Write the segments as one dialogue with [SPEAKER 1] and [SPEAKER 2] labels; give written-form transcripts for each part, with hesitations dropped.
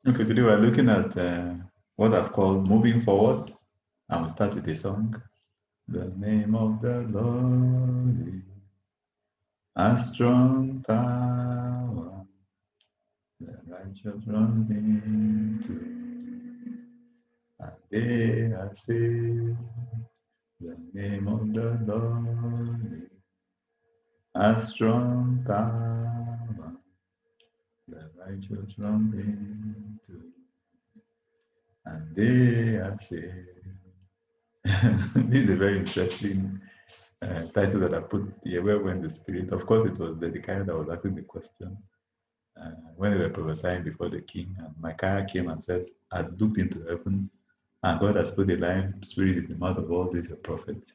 [SPEAKER 1] Okay, today we're looking at what I've called moving forward. And we'll start with a song. The name of the Lord is a strong tower. The righteous runs into, and they are saved. The name of the Lord is a strong tower. The righteous run into, and they are saved. This is a very interesting title that I put here. Where went the spirit? Of course, it was Zedekiah that was asking the question when they were prophesying before the king. And Micaiah came and said, I looked into heaven, and God has put a lion spirit in the mouth of all these prophets.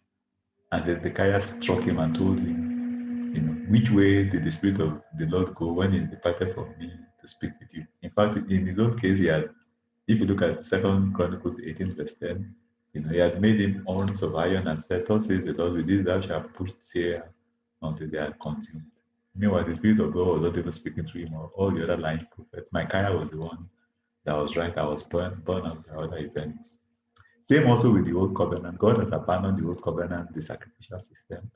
[SPEAKER 1] And Zedekiah struck him and told him, which way did the spirit of the Lord go when he departed from me to speak with you? In fact, in his own case, he had, if you look at Second Chronicles 18, verse 10, he had made him horns of iron and said, thus says the Lord, with this thou shalt push Syria until they are consumed. Meanwhile, the Spirit of God was not even speaking through him or all the other lying prophets. Micaiah was the one that was right, that was born of the other events. Same also with the Old Covenant. God has abandoned the Old Covenant, the sacrificial system.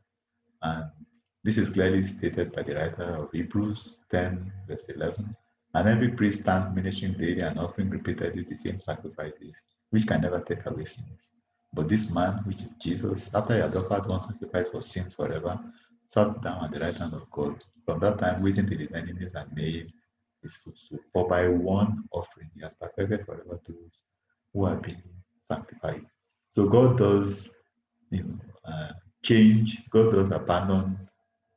[SPEAKER 1] And this is clearly stated by the writer of Hebrews 10, verse 11. And every priest stands ministering daily and offering repeatedly the same sacrifices, which can never take away sins. But this man, which is Jesus, after he had offered one sacrifice for sins forever, sat down at the right hand of God. From that time, waiting till his enemies are made his footstool. For by one offering, he has perfected forever those who are being sanctified. So God does, you know, uh, change. God does abandon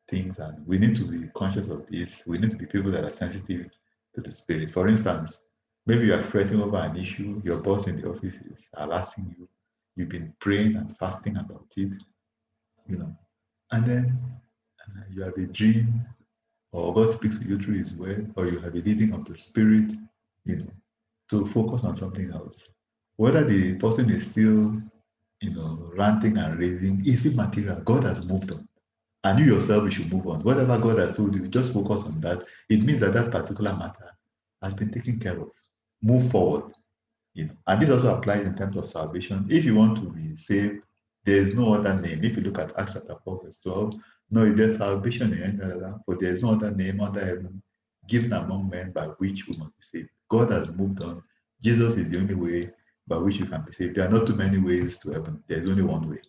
[SPEAKER 1] things, and we need to be conscious of this. We need to be people that are sensitive to the spirit. For instance, maybe you are fretting over an issue, your boss in the office is harassing you, you've been praying and fasting about it, and then you have a dream, or God speaks to you through His word, or you have a leading of the Spirit, you know, to focus on something else. Whether the person is still, ranting and raving, is it material? God has moved on. And you yourself, you should move on. Whatever God has told you, just focus on that. It means that that particular matter has been taken care of. Move forward. And this also applies in terms of salvation. If you want to be saved, there is no other name. If you look at Acts chapter 4, verse 12, no, is there salvation in any other? For there is no other name under heaven given among men by which we must be saved. God has moved on. Jesus is the only way by which you can be saved. There are not too many ways to heaven. There is only one way.